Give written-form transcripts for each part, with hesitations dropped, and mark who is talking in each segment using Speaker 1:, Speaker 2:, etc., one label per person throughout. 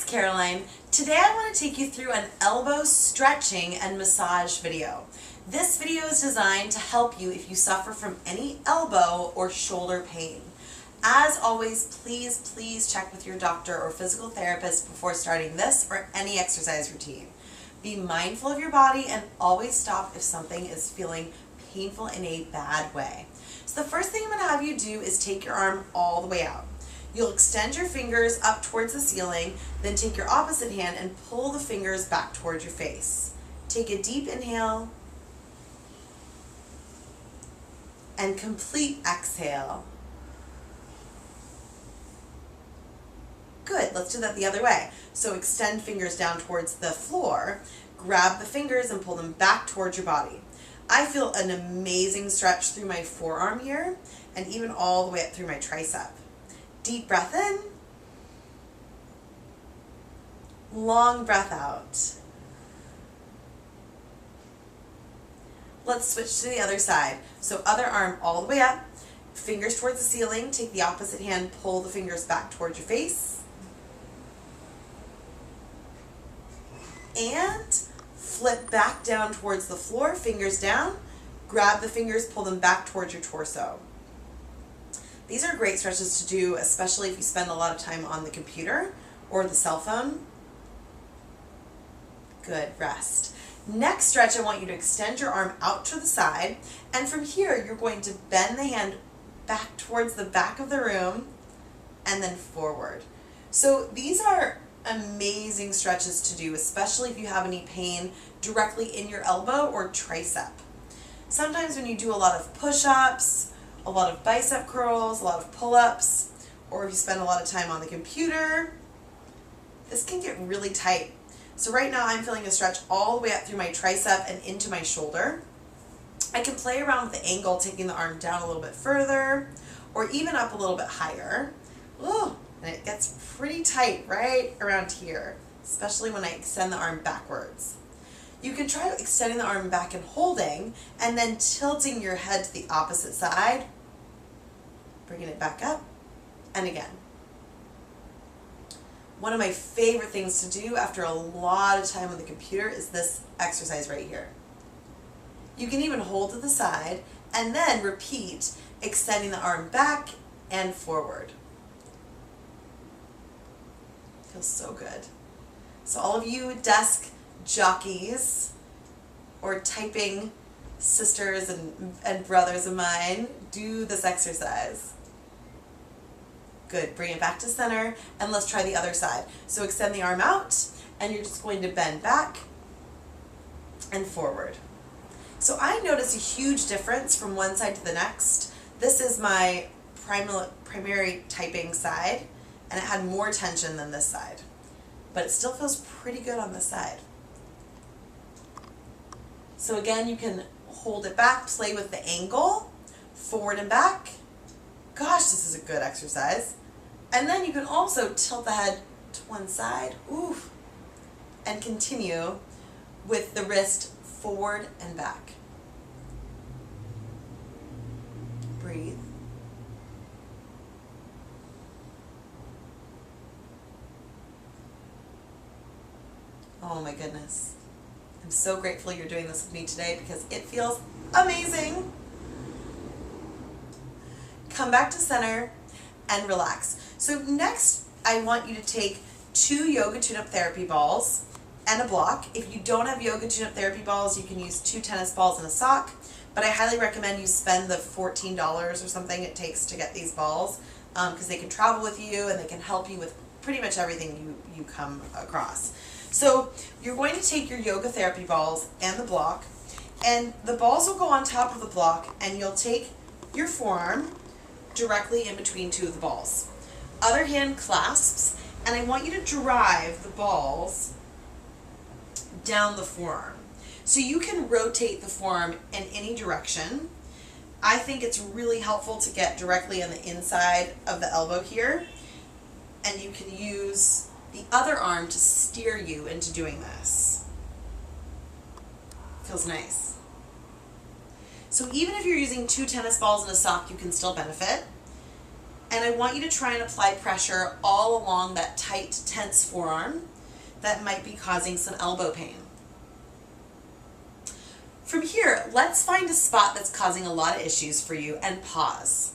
Speaker 1: it's Caroline. Today I want to take you through an elbow stretching and massage video. This video is designed to help you if you suffer from any elbow or shoulder pain. As always, please check with your doctor or physical therapist before starting this or any exercise routine. Be mindful of your body and always stop if something is feeling painful in a bad way. So the first thing I'm going to have you do is take your arm all the way out. You'll extend your fingers up towards the ceiling, then take your opposite hand and pull the fingers back towards your face. Take a deep inhale and complete exhale. Good, let's do that the other way. So extend fingers down towards the floor, grab the fingers and pull them back towards your body. I feel an amazing stretch through my forearm here and even all the way up through my tricep. Deep breath in, long breath out. Let's switch to the other side. So other arm all the way up, fingers towards the ceiling, take the opposite hand, pull the fingers back towards your face. And flip back down towards the floor, fingers down, grab the fingers, pull them back towards your torso. These are great stretches to do, especially if you spend a lot of time on the computer or the cell phone. Good, rest. Next stretch, I want you to extend your arm out to the side, and from here, you're going to bend the hand back towards the back of the room and then forward. So these are amazing stretches to do, especially if you have any pain directly in your elbow or tricep. Sometimes when you do a lot of push-ups, a lot of bicep curls, a lot of pull-ups, or if you spend a lot of time on the computer, this can get really tight. So right now I'm feeling a stretch all the way up through my tricep and into my shoulder. I can play around with the angle, taking the arm down a little bit further, or even up a little bit higher. Ooh, and it gets pretty tight right around here, especially when I extend the arm backwards. You can try extending the arm back and holding, and then tilting your head to the opposite side, bringing it back up, and again. One of my favorite things to do after a lot of time on the computer is this exercise right here. You can even hold to the side, and then repeat, extending the arm back and forward. Feels so good. So all of you desk jockeys or typing sisters and brothers of mine, do this exercise. Good, bring it back to center, and let's try the other side. So extend the arm out, and you're just going to bend back and forward. So I notice a huge difference from one side to the next. This is my primary typing side, and it had more tension than this side, but it still feels pretty good on this side. So again, you can hold it back, play with the angle, forward and back. Gosh, this is a good exercise. And then you can also tilt the head to one side, oof, and continue with the wrist forward and back. Breathe. Oh my goodness. I'm so grateful you're doing this with me today because it feels amazing. Come back to center and relax. So next, I want you to take 2 yoga tune-up therapy balls and a block. If you don't have yoga tune-up therapy balls, you can use 2 tennis balls and a sock, but I highly recommend you spend the $14 or something it takes to get these balls because they can travel with you and they can help you with pretty much everything you come across. So you're going to take your yoga therapy balls and the block, and the balls will go on top of the block, and you'll take your forearm directly in between 2 of the balls. Other hand clasps, and I want you to drive the balls down the forearm. So you can rotate the forearm in any direction. I think it's really helpful to get directly on the inside of the elbow here, and you can use the other arm to steer you into doing this. Feels nice. So even if you're using 2 tennis balls and a sock, you can still benefit. And I want you to try and apply pressure all along that tight, tense forearm that might be causing some elbow pain. From here, let's find a spot that's causing a lot of issues for you and pause.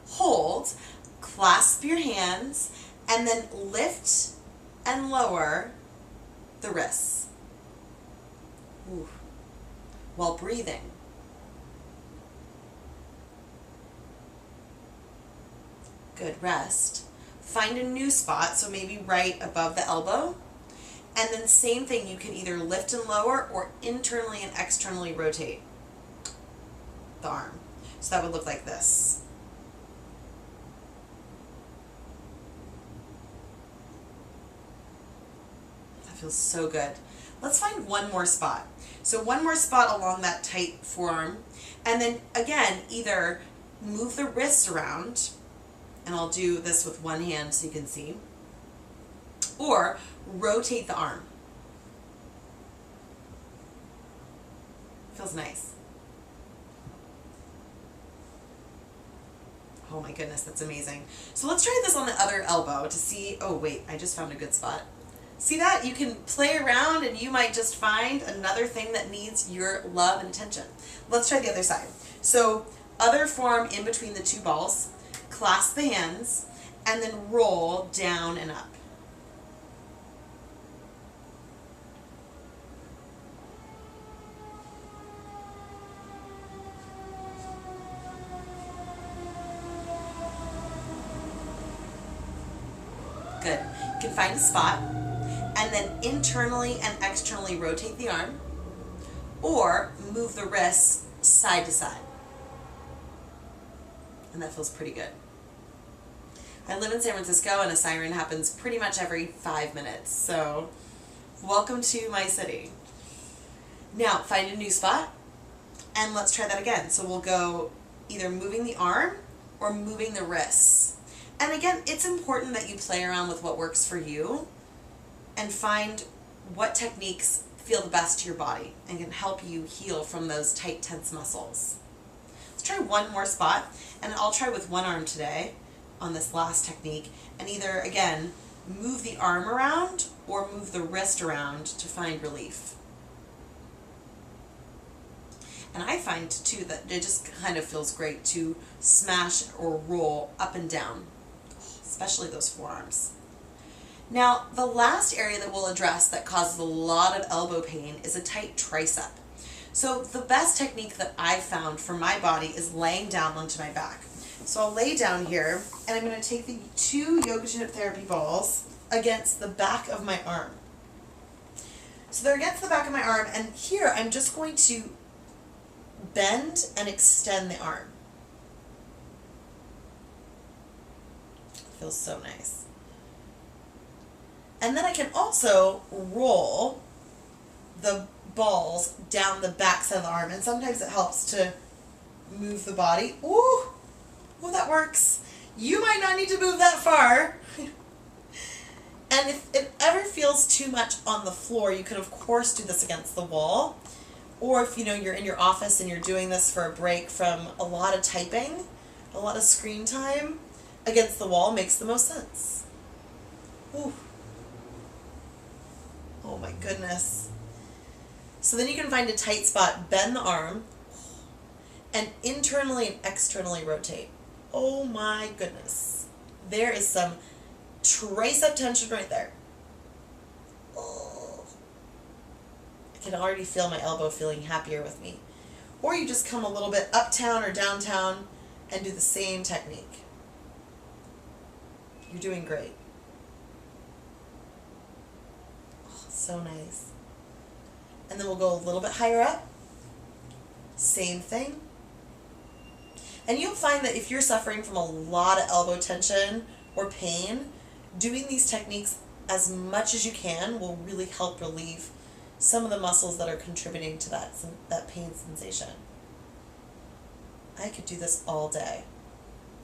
Speaker 1: Hold, clasp your hands, and then lift and lower the wrists. Ooh. While breathing. Good, rest. Find a new spot, so maybe right above the elbow. And then same thing, you can either lift and lower or internally and externally rotate the arm. So that would look like this. That feels so good. Let's find one more spot. So one more spot along that tight forearm. And then again, either move the wrists around, and I'll do this with one hand so you can see, or rotate the arm. Feels nice. Oh my goodness, that's amazing. So let's try this on the other elbow to see, oh wait, I just found a good spot. See that? You can play around and you might just find another thing that needs your love and attention. Let's try the other side. So other forearm in between the two balls, clasp the hands, and then roll down and up. Good. You can find a spot and then internally and externally rotate the arm or move the wrists side to side. And that feels pretty good. I live in San Francisco and a siren happens pretty much every 5 minutes. So welcome to my city. Now find a new spot and let's try that again. So we'll go either moving the arm or moving the wrists. And again, it's important that you play around with what works for you and find what techniques feel the best to your body and can help you heal from those tight, tense muscles. Let's try one more spot, and I'll try with one arm today on this last technique, and either, again, move the arm around or move the wrist around to find relief. And I find, too, that it just kind of feels great to smash or roll up and down, especially those forearms. Now, the last area that we'll address that causes a lot of elbow pain is a tight tricep. So the best technique that I've found for my body is laying down onto my back. So I'll lay down here, and I'm going to take the 2 yoga to hip therapy balls against the back of my arm. So they're against the back of my arm, and here I'm just going to bend and extend the arm. Feels so nice. And then I can also roll the balls down the back side of the arm, and sometimes it helps to move the body. Ooh, well, that works. You might not need to move that far. And if it ever feels too much on the floor, you could of course do this against the wall. Or if you're in your office and you're doing this for a break from a lot of typing, a lot of screen time, against the wall makes the most sense. Ooh. Oh my goodness. So then you can find a tight spot, bend the arm, and internally and externally rotate. Oh my goodness. There is some tricep tension right there. Oh. I can already feel my elbow feeling happier with me. Or you just come a little bit uptown or downtown and do the same technique. You're doing great. Oh, so nice. And then we'll go a little bit higher up. Same thing. And you'll find that if you're suffering from a lot of elbow tension or pain, doing these techniques as much as you can will really help relieve some of the muscles that are contributing to that pain sensation. I could do this all day.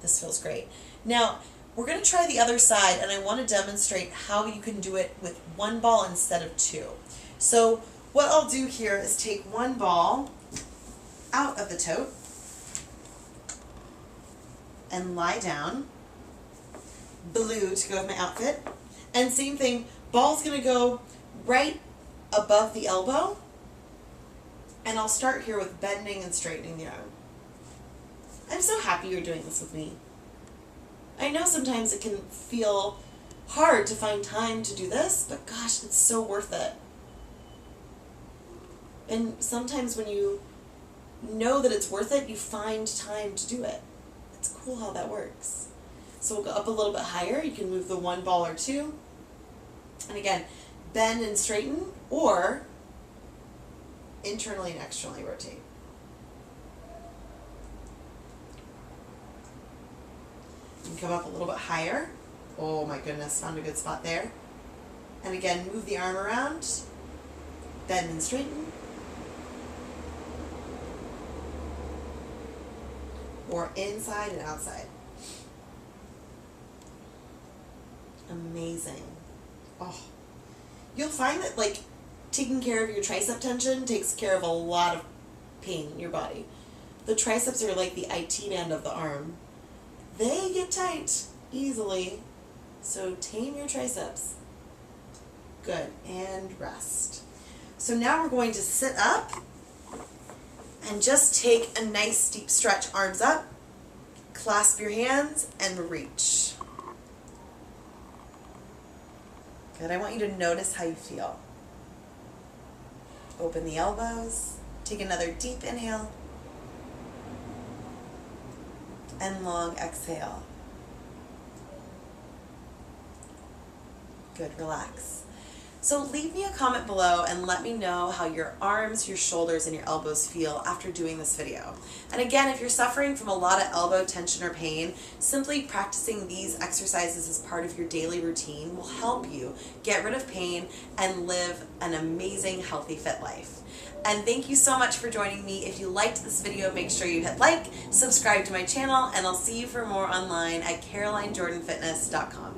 Speaker 1: This feels great. Now, we're going to try the other side, and I want to demonstrate how you can do it with one ball instead of 2. So what I'll do here is take one ball out of the tote and lie down, blue to go with my outfit. And same thing, ball's gonna go right above the elbow. And I'll start here with bending and straightening the arm. I'm so happy you're doing this with me. I know sometimes it can feel hard to find time to do this, but gosh, it's so worth it. And sometimes when you know that it's worth it, you find time to do it. It's cool how that works. So we'll go up a little bit higher. You can move the one ball or two. And again, bend and straighten, or internally and externally rotate. You can come up a little bit higher. Oh my goodness, found a good spot there. And again, move the arm around, bend and straighten. Or inside and outside. Amazing. Oh, you'll find that like taking care of your tricep tension takes care of a lot of pain in your body. The triceps are like the IT band of the arm. They get tight easily, so tame your triceps. Good, and rest. So now we're going to sit up and just take a nice deep stretch, arms up, clasp your hands, and reach. Good, I want you to notice how you feel. Open the elbows, take another deep inhale, and long exhale. Good, relax. So leave me a comment below and let me know how your arms, your shoulders, and your elbows feel after doing this video. And again, if you're suffering from a lot of elbow tension or pain, simply practicing these exercises as part of your daily routine will help you get rid of pain and live an amazing, healthy, fit life. And thank you so much for joining me. If you liked this video, make sure you hit like, subscribe to my channel, and I'll see you for more online at carolinejordanfitness.com.